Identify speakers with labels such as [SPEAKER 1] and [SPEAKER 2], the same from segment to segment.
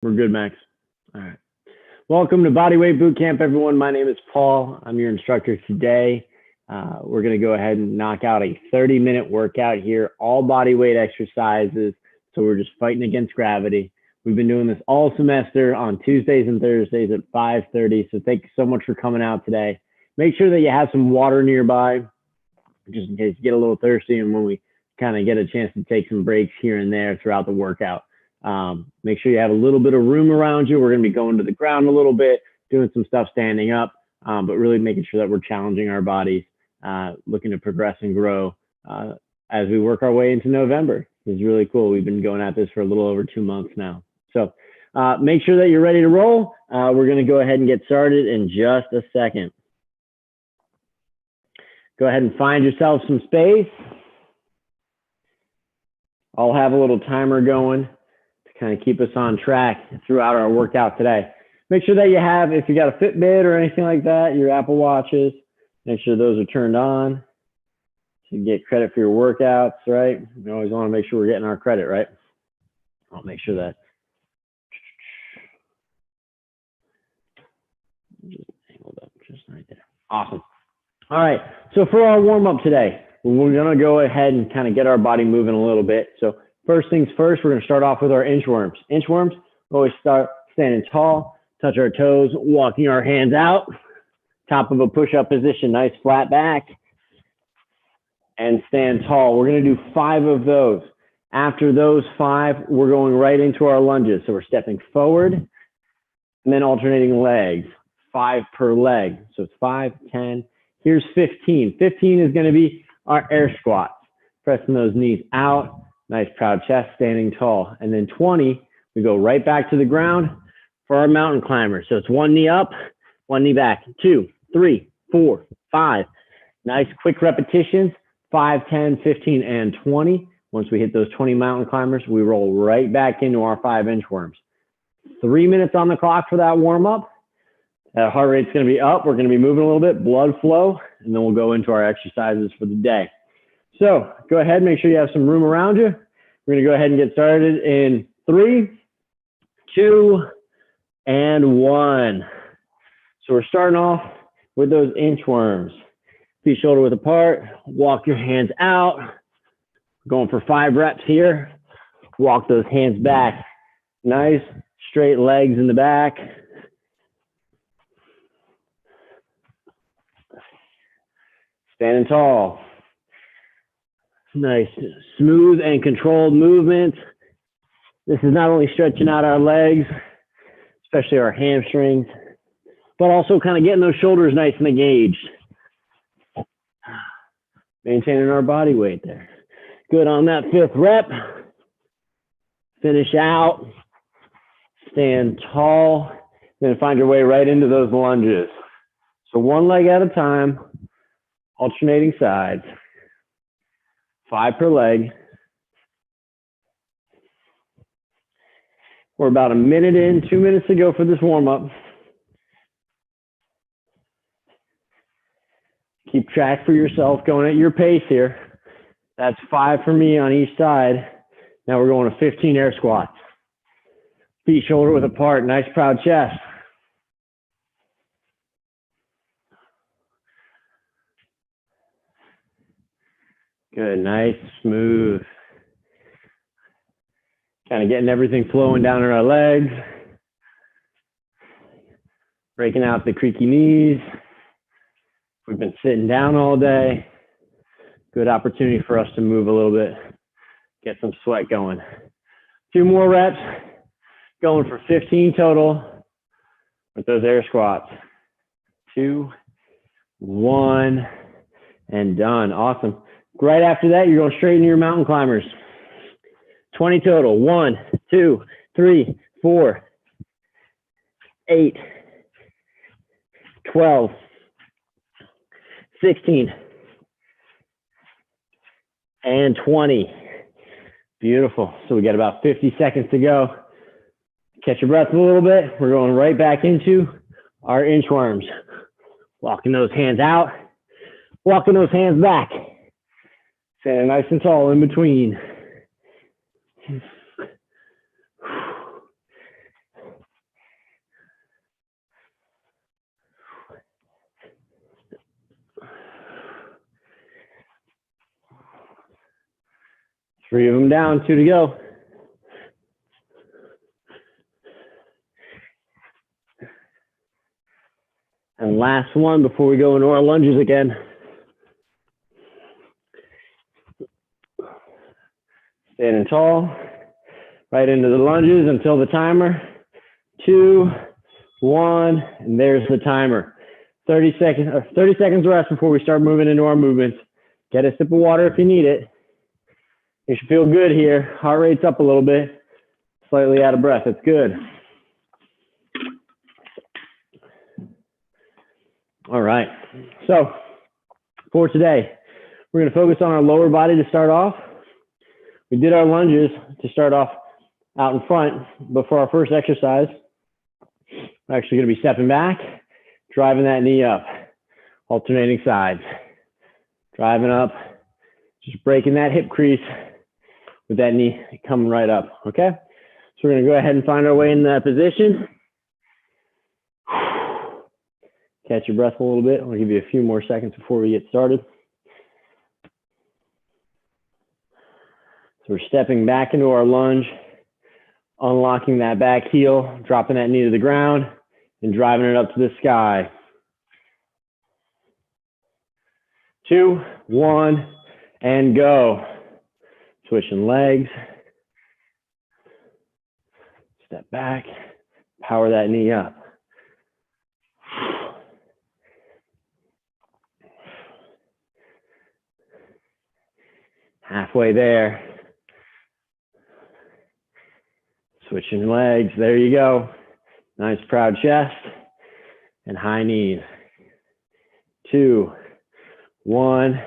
[SPEAKER 1] We're good, Max. All right. Welcome to Bodyweight Bootcamp, everyone. My name is Paul. I'm your instructor today. We're going to go ahead and knock out a 30-minute workout here, all bodyweight exercises. So we're just fighting against gravity. We've been doing this all semester on Tuesdays and Thursdays at 5:30. So thank you so much for coming out today. Make sure that you have some water nearby, just in case you get a little thirsty and when we kind of get a chance to take some breaks here and there throughout the workout. Make sure you have a little bit of room around you. We're going to be going to the ground a little bit, doing some stuff standing up, but really making sure that we're challenging our bodies, looking to progress and grow as we work our way into November. It's really cool. We've been going at this for a little over 2 months now. So make sure that you're ready to roll. We're going to go ahead and get started in just a second. Go ahead and find yourself some space. I'll have a little timer going to kind of keep us on track throughout our workout today. Make sure that you have, if you got a Fitbit or anything like that, your Apple Watches, make sure those are turned on so you get credit for your workouts, right? We always want to make sure we're getting our credit, right? I'll make sure that. Just angled up just right there. Awesome. All right, so for our warm-up today, we're going to go ahead and kind of get our body moving a little bit. So first things first, we're going to start off with our inchworms. Inchworms, we always start standing tall, touch our toes, walking our hands out, top of a push-up position, nice flat back, and stand tall. We're going to do 5 of those. After those 5, we're going right into our lunges. So we're stepping forward and then alternating legs, 5 per leg. So it's 5, 10. Here's 15. 15 is going to be our air squats, pressing those knees out, nice proud chest, standing tall. And then 20, we go right back to the ground for our mountain climber. So it's 1 knee up, 1 knee back, 2, 3, 4, 5. Nice quick repetitions, 5, 10, 15, and 20. Once we hit those 20 mountain climbers, we roll right back into our 5 inchworms. 3 minutes on the clock for that warm up. That heart rate's going to be up. We're going to be moving a little bit, blood flow, and then we'll go into our exercises for the day. So go ahead, make sure you have some room around you. We're going to go ahead and get started in 3, 2, and 1. So we're starting off with those inchworms. Feet shoulder width apart. Walk your hands out. We're going for 5 reps here. Walk those hands back. Nice straight legs in the back. Standing tall. Nice, smooth and controlled movement. This is not only stretching out our legs, especially our hamstrings, but also kind of getting those shoulders nice and engaged. Maintaining our body weight there. Good on that 5th rep. Finish out. Stand tall. Then find your way right into those lunges. So 1 leg at a time. Alternating sides, 5 per leg. We're about a minute in, 2 minutes to go for this warm-up. Keep track for yourself, going at your pace here. That's 5 for me on each side. Now we're going to 15 air squats. Feet shoulder width apart, nice proud chest. Good, nice, smooth. Kind of getting everything flowing down in our legs. Breaking out the creaky knees. We've been sitting down all day. Good opportunity for us to move a little bit. Get some sweat going. 2 more reps. Going for 15 total with those air squats. 2, 1, and done. Awesome. Right after that, you're going straight into your mountain climbers. 20 total. 1, 2, 3, 4, 8, 12, 16, and 20. Beautiful. So we got about 50 seconds to go. Catch your breath a little bit. We're going right back into our inchworms. Walking those hands out. Walking those hands back. Standing nice and tall in between. 3 of them down, 2 to go. And last one before we go into our lunges again. Standing tall, right into the lunges until the timer. 2, 1, and there's the timer. 30 seconds rest before we start moving into our movements. Get a sip of water if you need it. You should feel good here. Heart rate's up a little bit. Slightly out of breath. That's good. All right. So for today, we're going to focus on our lower body to start off. We did our lunges to start off out in front, but for our first exercise, we're actually going to be stepping back, driving that knee up, alternating sides, driving up, just breaking that hip crease with that knee coming right up, okay? So we're going to go ahead and find our way in that position. Catch your breath a little bit. I'll give you a few more seconds before we get started. So we're stepping back into our lunge, unlocking that back heel, dropping that knee to the ground, and driving it up to the sky. 2, 1, and go. Switching legs. Step back, power that knee up. Halfway there. Switching legs, there you go. Nice proud chest and high knees. 2, 1,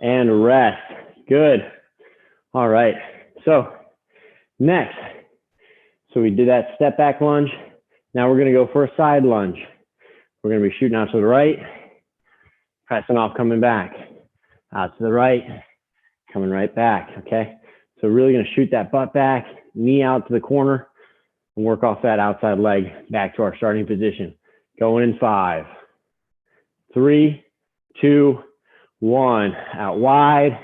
[SPEAKER 1] and rest. Good. All right, so next, so we did that step back lunge. Now we're gonna go for a side lunge. We're gonna be shooting out to the right, pressing off, coming back. Out to the right, coming right back, okay? So really gonna shoot that butt back, knee out to the corner, and work off that outside leg back to our starting position. Going in 5, 3, 2, 1. Out wide,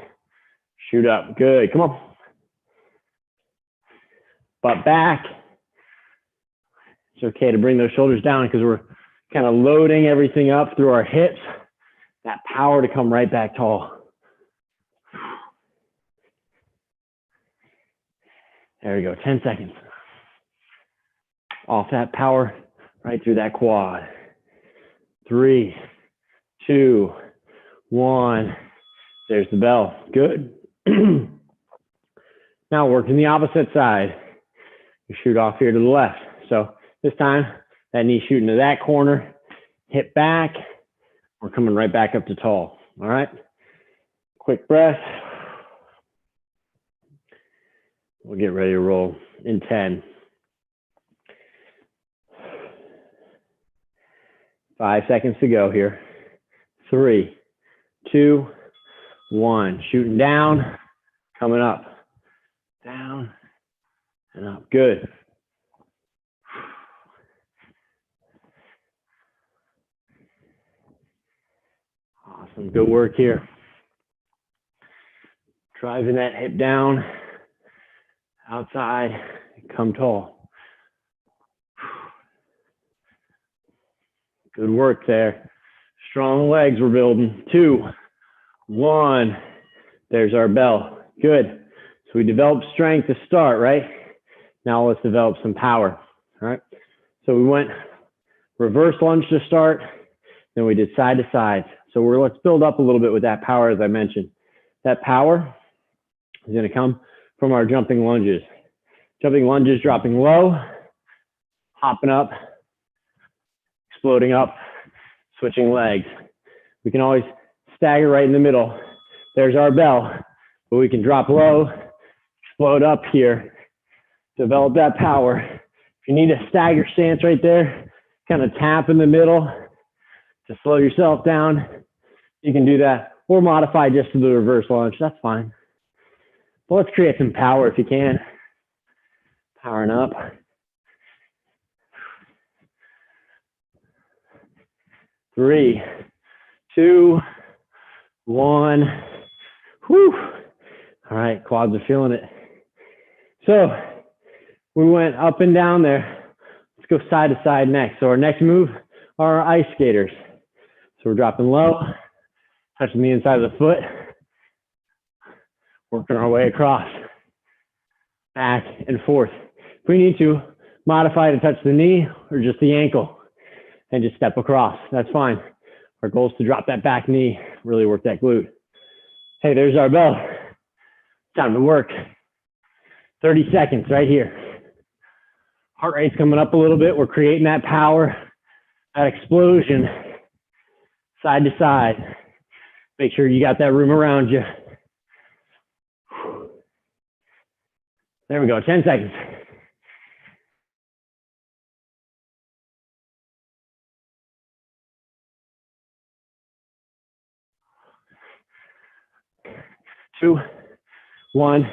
[SPEAKER 1] shoot up, good, come on. Butt back. It's okay to bring those shoulders down because we're kind of loading everything up through our hips. That power to come right back tall. There we go, 10 seconds. Off that power, right through that quad. 3, 2, 1. There's the bell, good. Now working the opposite side. You shoot off here to the left. So this time, that knee shooting to that corner, hip back. We're coming right back up to tall, all right? Quick breath. We'll get ready to roll in 10. 5 seconds to go here. 3, 2, 1. Shooting down, coming up. Down and up. Good. Awesome. Good work here. Driving that hip down, outside, come tall. Good work there. Strong legs we're building. 2, 1. There's our bell. Good. So we developed strength to start, right? Now let's develop some power, all right? So we went reverse lunge to start, then we did side to side. So let's build up a little bit with that power, as I mentioned. That power is gonna come from our jumping lunges. Jumping lunges, dropping low, hopping up, exploding up, switching legs. We can always stagger right in the middle. There's our bell, but we can drop low, explode up here, develop that power. If you need a stagger stance right there, kind of tap in the middle to slow yourself down, you can do that, or modify just to the reverse lunge, that's fine. But let's create some power if you can. Powering up. 3, 2, 1. Whew. All right, quads are feeling it. So we went up and down there. Let's go side to side next. So our next move are our ice skaters. So we're dropping low, touching the inside of the foot, working our way across, back and forth. If we need to, modify to touch the knee or just the ankle and just step across. That's fine. Our goal is to drop that back knee, really work that glute. Hey, there's our bell. Time to work. 30 seconds right here. Heart rate's coming up a little bit. We're creating that power, that explosion, side to side. Make sure you got that room around you. There we go, 10 seconds. Two, one,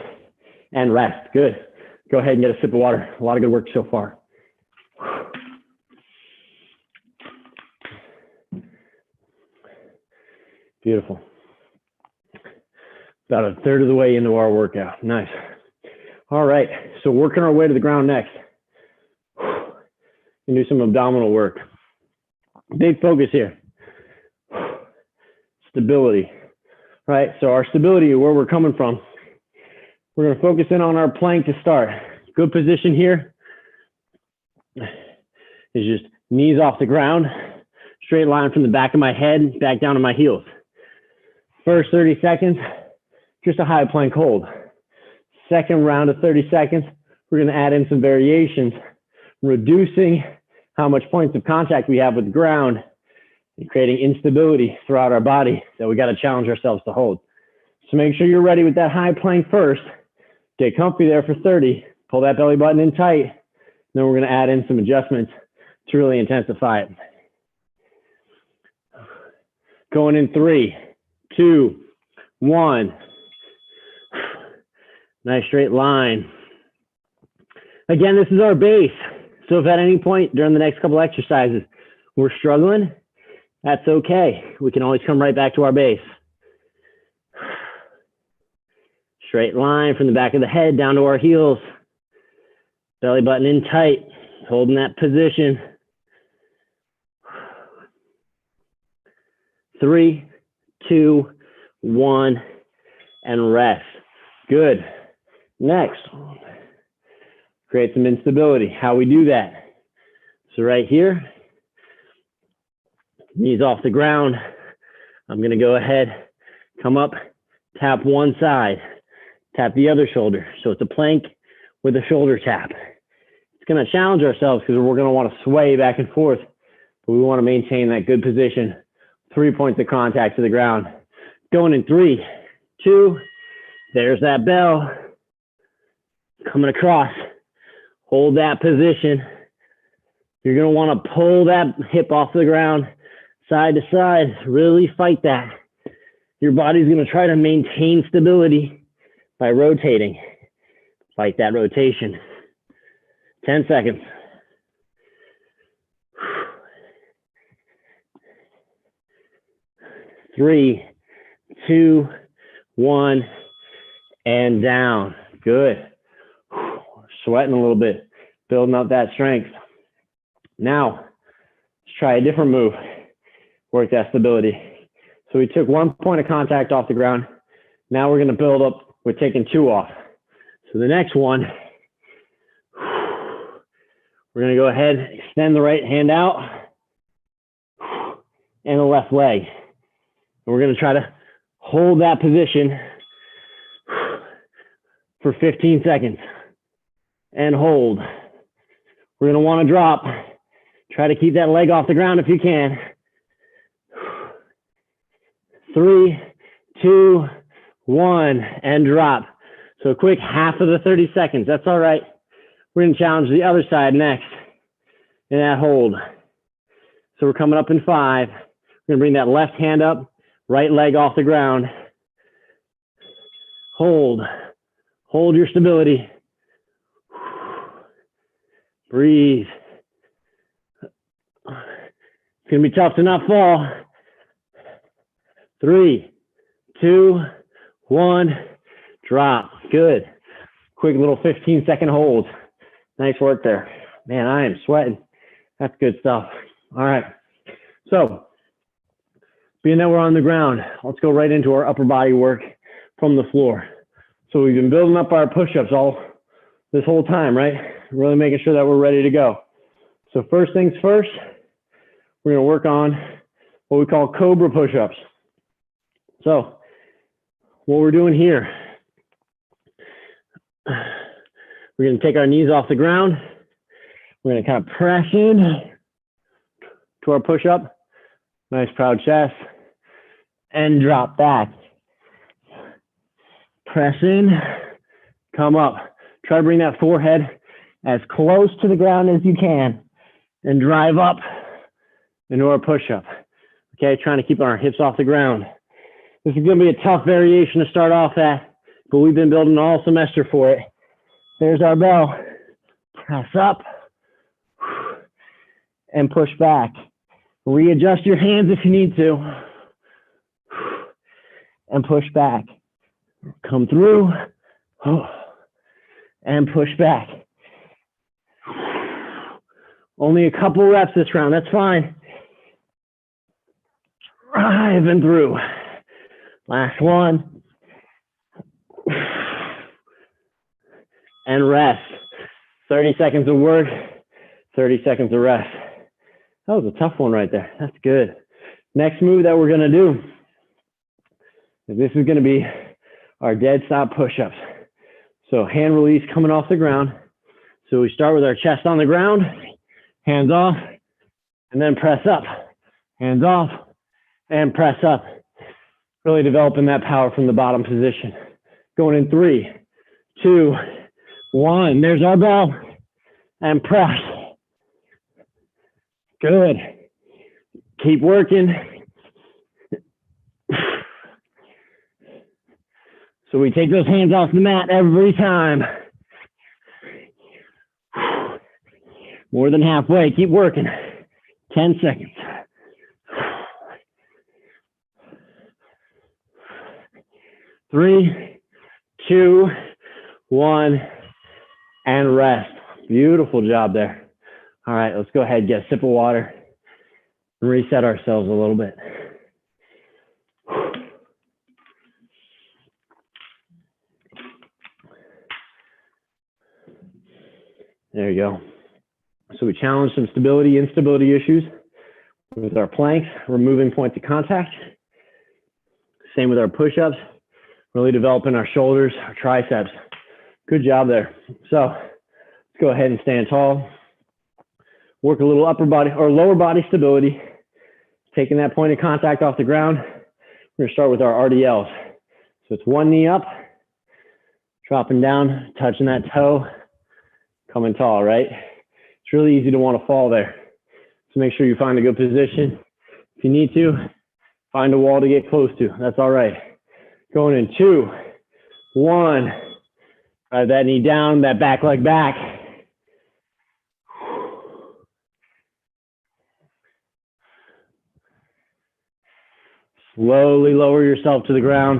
[SPEAKER 1] and rest. Good. Go ahead and get a sip of water. A lot of good work so far. Beautiful. About a third of the way into our workout. Nice. All right, so working our way to the ground next. And do some abdominal work. Big focus here. Stability. Right, so our stability, where we're coming from. We're going to focus in on our plank to start. Good position here is just knees off the ground, straight line from the back of my head back down to my heels. First 30 seconds, just a high plank hold. Second round of 30 seconds, we're going to add in some variations, reducing how much points of contact we have with the ground and creating instability throughout our body that we got to challenge ourselves to hold. So make sure you're ready with that high plank first. Get comfy there for 30. Pull that belly button in tight. Then we're going to add in some adjustments to really intensify it. Going in 3, 2, 1. Nice straight line. Again, this is our base. So if at any point during the next couple exercises we're struggling, that's okay. We can always come right back to our base. Straight line from the back of the head down to our heels. Belly button in tight, holding that position. 3, 2, 1, and rest. Good. Next, create some instability. How we do that? So right here, knees off the ground. I'm going to go ahead, come up, tap one side, tap the other shoulder. So it's a plank with a shoulder tap. It's going to challenge ourselves because we're going to want to sway back and forth, but we want to maintain that good position. 3 points of contact to the ground. Going in 3, 2, there's that bell. Coming across, hold that position. You're going to want to pull that hip off the ground, side to side, really fight that. Your body's going to try to maintain stability by rotating. Fight that rotation. 10 seconds. Three, 2, 1, and down. Good. Sweating a little bit, building up that strength. Now, let's try a different move. Work that stability. So we took 1 point of contact off the ground. Now we're going to build up. We're taking 2 off. So the next one, we're going to go ahead, extend the right hand out and the left leg. And we're going to try to hold that position for 15 seconds. And hold. We're going to want to drop. Try to keep that leg off the ground if you can. 3, 2, 1, and drop. So a quick half of the 30 seconds. That's all right. We're going to challenge the other side next. And that hold. So we're coming up in 5. We're going to bring that left hand up, right leg off the ground. Hold. Hold your stability. Breathe. It's going to be tough to not fall. 3, 2, 1. drop. Good. Quick little 15-second holds. Nice work there. Man, I am sweating. That's good stuff. All right. So, being that we're on the ground, let's go right into our upper body work from the floor. So we've been building up our push-ups all this whole time, right? Really making sure that we're ready to go. So first things first, we're going to work on what we call Cobra push-ups. So what we're doing here, we're going to take our knees off the ground. We're going to kind of press in to our push-up. Nice proud chest. And drop back. Press in, come up. Try to bring that forehead as close to the ground as you can and drive up into our push-up. Okay, trying to keep our hips off the ground. This is going to be a tough variation to start off at, but we've been building all semester for it. There's our bell. Press up and push back. Readjust your hands if you need to and push back. Come through and push back. Only a couple reps this round, that's fine. Driving through. Last one. And rest. 30 seconds of work, 30 seconds of rest. That was a tough one right there. That's good. Next move that we're gonna do, this is gonna be our dead stop push-ups. So hand release coming off the ground. So we start with our chest on the ground, hands off, and then press up. Hands off and press up. Really developing that power from the bottom position. Going in 3, 2, 1. There's our bell. And press. Good. Keep working. So we take those hands off the mat every time. More than halfway. Keep working. 10 seconds. Three, 2, 1, and rest. Beautiful job there. All right, let's go ahead and get a sip of water and reset ourselves a little bit. There you go. So we challenged some stability, instability issues with our planks, removing points of contact. Same with our push-ups, really developing our shoulders, our triceps. Good job there. So let's go ahead and stand tall. Work a little upper body or lower body stability. Taking that point of contact off the ground. We're gonna start with our RDLs. So it's one knee up, dropping down, touching that toe, coming tall, right? It's really easy to want to fall there. So make sure you find a good position. If you need to, find a wall to get close to. That's all right. Going in 2, 1. Drive that knee down, that back leg back. Slowly lower yourself to the ground.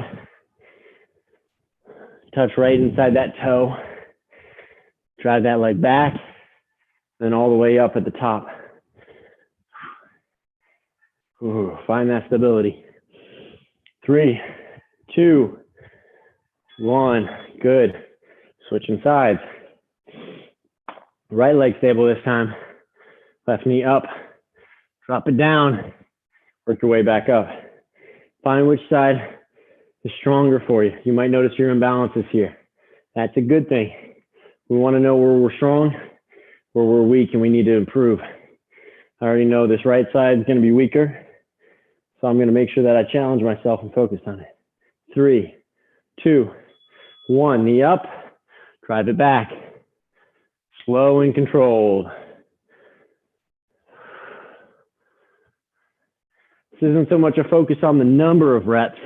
[SPEAKER 1] Touch right inside that toe. Drive that leg back, then all the way up at the top. Ooh, find that stability. 3, 2, 1. Good. Switching sides. Right leg stable this time. Left knee up. Drop it down. Work your way back up. Find which side is stronger for you. You might notice your imbalances here. That's a good thing. We want to know where we're strong, where we're weak, and we need to improve. I already know this right side is going to be weaker, so I'm going to make sure that I challenge myself and focus on it. 3, 2, 1. Knee up, drive it back. Slow and controlled. This isn't so much a focus on the number of reps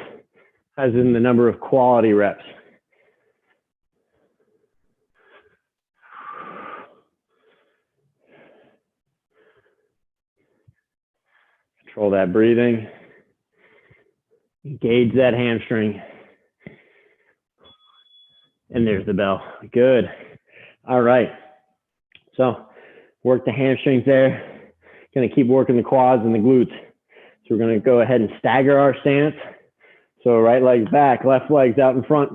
[SPEAKER 1] as in the number of quality reps. Control that breathing. Engage that hamstring. And there's the bell. Good. All right. So work the hamstrings there. Going to keep working the quads and the glutes. So we're going to go ahead and stagger our stance. So right leg's back, left leg's out in front.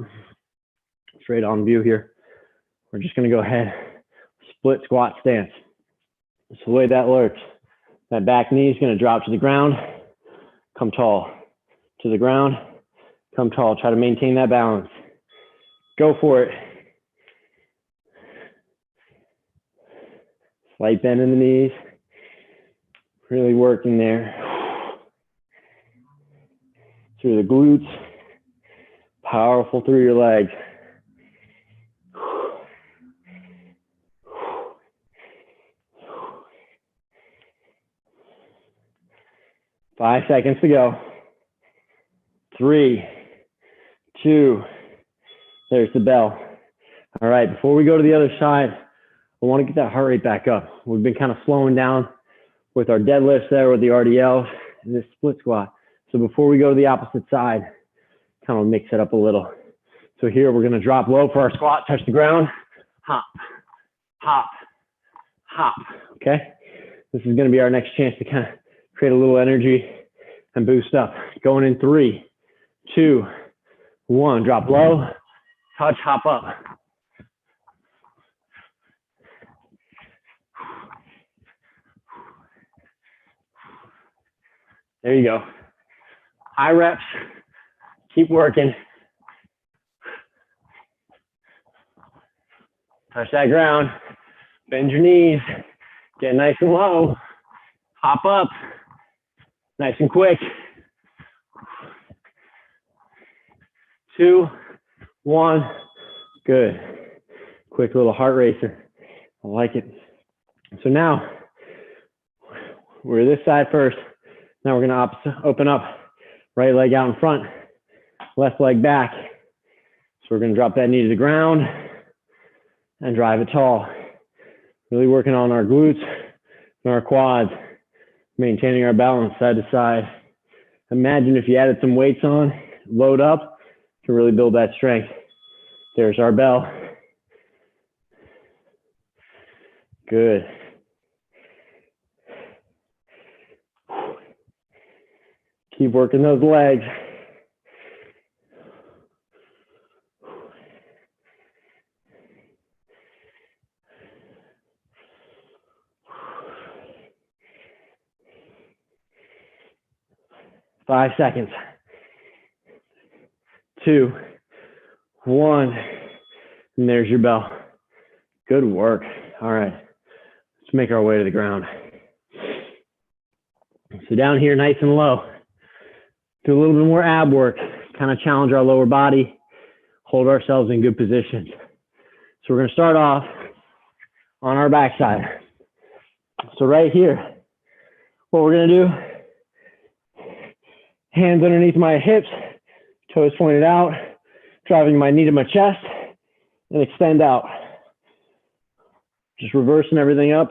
[SPEAKER 1] Straight on view here. We're just going to go ahead, split squat stance. That's the way that works. That back knee is going to drop to the ground. Come tall. To the ground. Come tall. Try to maintain that balance. Go for it. Slight bend in the knees. Really working there. Through the glutes. Powerful through your legs. 5 seconds to go. 3, 2, there's the bell. All right, before we go to the other side, I want to get that heart rate back up. We've been kind of slowing down with our deadlifts there, with the RDLs and this split squat. So before we go to the opposite side, kind of mix it up a little. So here we're going to drop low for our squat, touch the ground, hop, hop, hop, okay? This is going to be our next chance to kind of create a little energy and boost up. Going in 3, 2, 1, drop low, touch, hop up. There you go. High reps, keep working. Touch that ground, bend your knees, get nice and low, hop up, nice and quick. 2, 1, good. Quick little heart racer, I like it. So now, we're this side first. Now we're gonna open up, right leg out in front, left leg back. So we're gonna drop that knee to the ground and drive it tall. Really working on our glutes and our quads, maintaining our balance side to side. Imagine if you added some weights on, load up to really build that strength. There's our bell. Good. Keep working those legs. Five seconds. 2, 1, and there's your bell. Good work. All right, let's make our way to the ground. So down here, nice and low. Do a little bit more ab work, kind of challenge our lower body, hold ourselves in good positions. So we're going to start off on our backside. So right here, what we're going to do, hands underneath my hips, toes pointed out, driving my knee to my chest, and extend out. Just reversing everything up,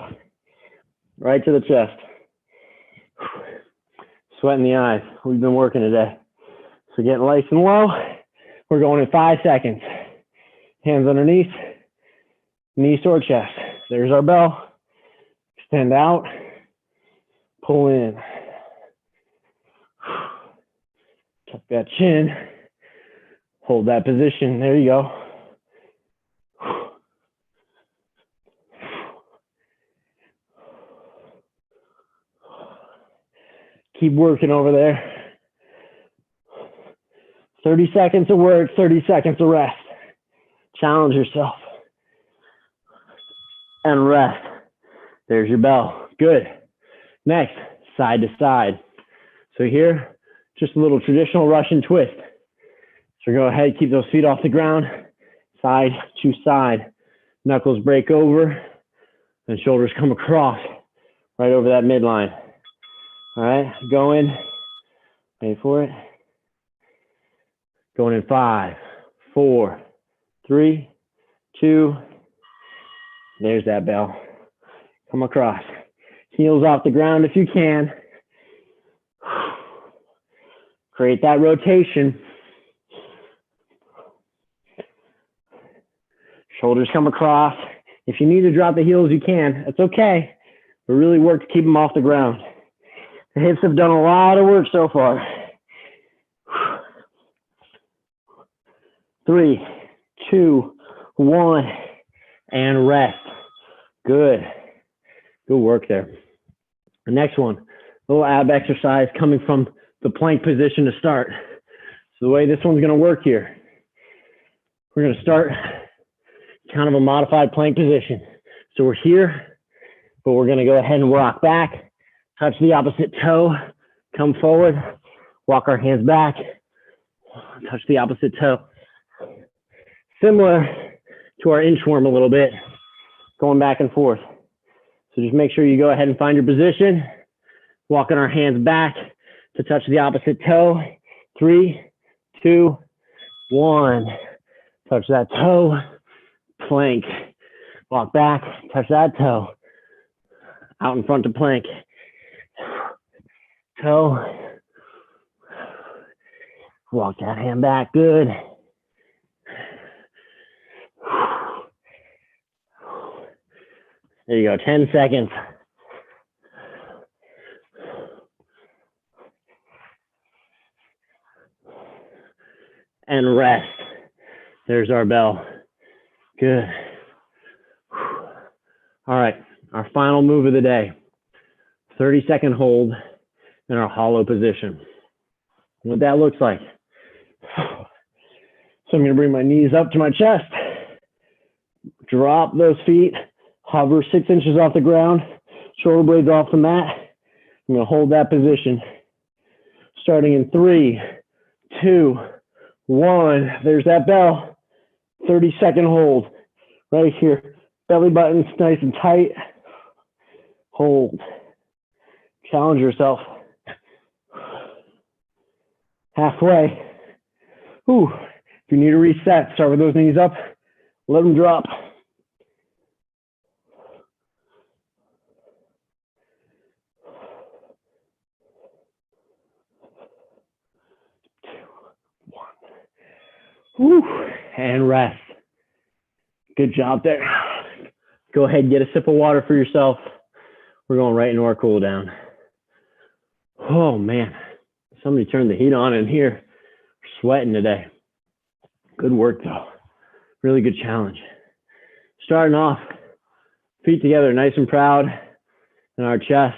[SPEAKER 1] right to the chest. Sweat in the eyes. We've been working today. So getting nice and low. We're going in 5 seconds. Hands underneath, knees toward chest. There's our bell. Extend out, pull in. Tuck that chin. Hold that position. There you go. Keep working over there. 30 seconds of work, 30 seconds of rest. Challenge yourself. And rest. There's your bell. Good. Next, side to side. So here, just a little traditional Russian twist. So go ahead, keep those feet off the ground. Side to side. Knuckles break over and shoulders come across right over that midline. All right, go in. Wait for it. Going in 5, 4, 3, 2. There's that bell. Come across. Heels off the ground if you can. Create that rotation. Shoulders come across. If you need to drop the heels, you can. That's okay. But really work to keep them off the ground. The hips have done a lot of work so far. 3, 2, 1, and rest. Good. Good work there. The next one, a little ab exercise coming from the plank position to start. So the way this one's going to work here, we're going to start kind of a modified plank position. So we're here, but we're going to go ahead and rock back, touch the opposite toe, come forward, walk our hands back, touch the opposite toe. Similar to our inchworm a little bit, going back and forth. So just make sure you go ahead and find your position, walking our hands back to touch the opposite toe. 3, 2, 1. Touch that toe, plank. Walk back, touch that toe. Out in front to plank. Toe. Walk that hand back, good. There you go, 10 seconds. And rest. There's our bell. Good. All right, our final move of the day. 30-second hold in our hollow position. What that looks like. So I'm gonna bring my knees up to my chest. Drop those feet. Hover 6 inches off the ground. Shoulder blades off the mat. I'm gonna hold that position. Starting in 3, 2, 1. There's that bell. 30-second hold. Right here. Belly button's nice and tight. Hold. Challenge yourself. Halfway. Ooh. If you need to reset, start with those knees up. Let them drop. 2, 1. Whew. And rest. Good job there. Go ahead and get a sip of water for yourself. We're going right into our cool down. Oh man, somebody turned the heat on in here. We're sweating today. Good work though. Really good challenge. Starting off, feet together, nice and proud in our chest.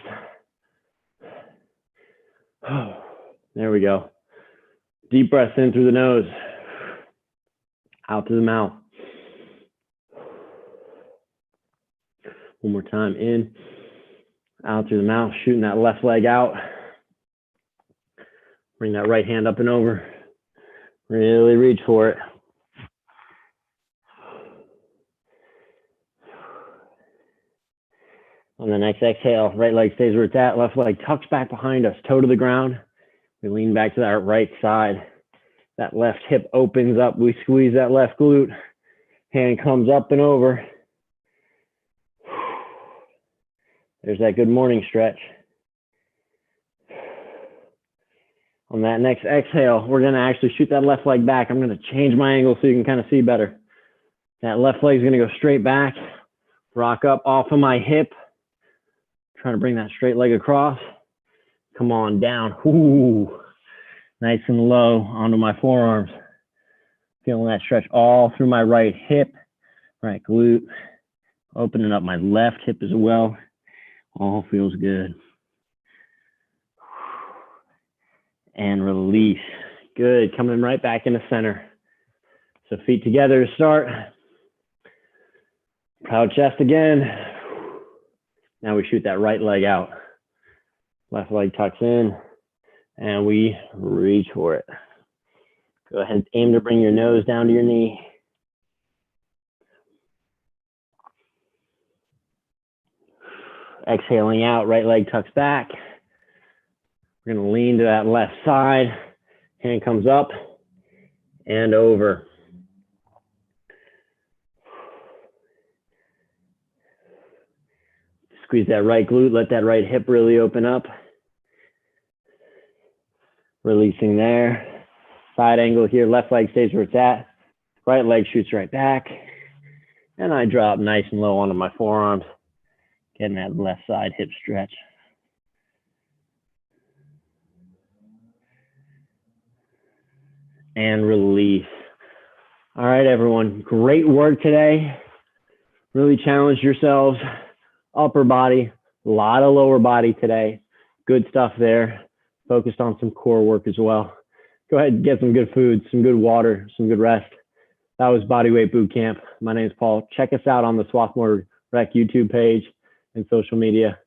[SPEAKER 1] Oh, there we go. Deep breaths in through the nose, out through the mouth. One more time, in, out through the mouth, shooting that left leg out. Bring that right hand up and over. Really reach for it. On the next exhale, right leg stays where it's at, left leg tucks back behind us, toe to the ground. We lean back to that right side. That left hip opens up. We squeeze that left glute. Hand comes up and over. There's that good morning stretch. On that next exhale, we're gonna actually shoot that left leg back. I'm gonna change my angle so you can kind of see better. That left leg is gonna go straight back, rock up off of my hip. Trying to bring that straight leg across. Come on down. Ooh, nice and low onto my forearms. Feeling that stretch all through my right hip, right glute. Opening up my left hip as well. All feels good. And release. Good, coming right back into center. So feet together to start. Proud chest again. Now we shoot that right leg out. Left leg tucks in and we reach for it. Go ahead and aim to bring your nose down to your knee. Exhaling out, right leg tucks back. We're gonna lean to that left side. Hand comes up and over. Squeeze that right glute, let that right hip really open up. Releasing there. Side angle here, left leg stays where it's at. Right leg shoots right back. And I drop nice and low onto my forearms, getting that left side hip stretch. And release. All right, everyone. Great work today. Really challenged yourselves. Upper body, a lot of lower body today. Good stuff there. Focused on some core work as well. Go ahead and get some good food, some good water, some good rest. That was Bodyweight Bootcamp. My name is Paul. Check us out on the Swarthmore Rec YouTube page and social media.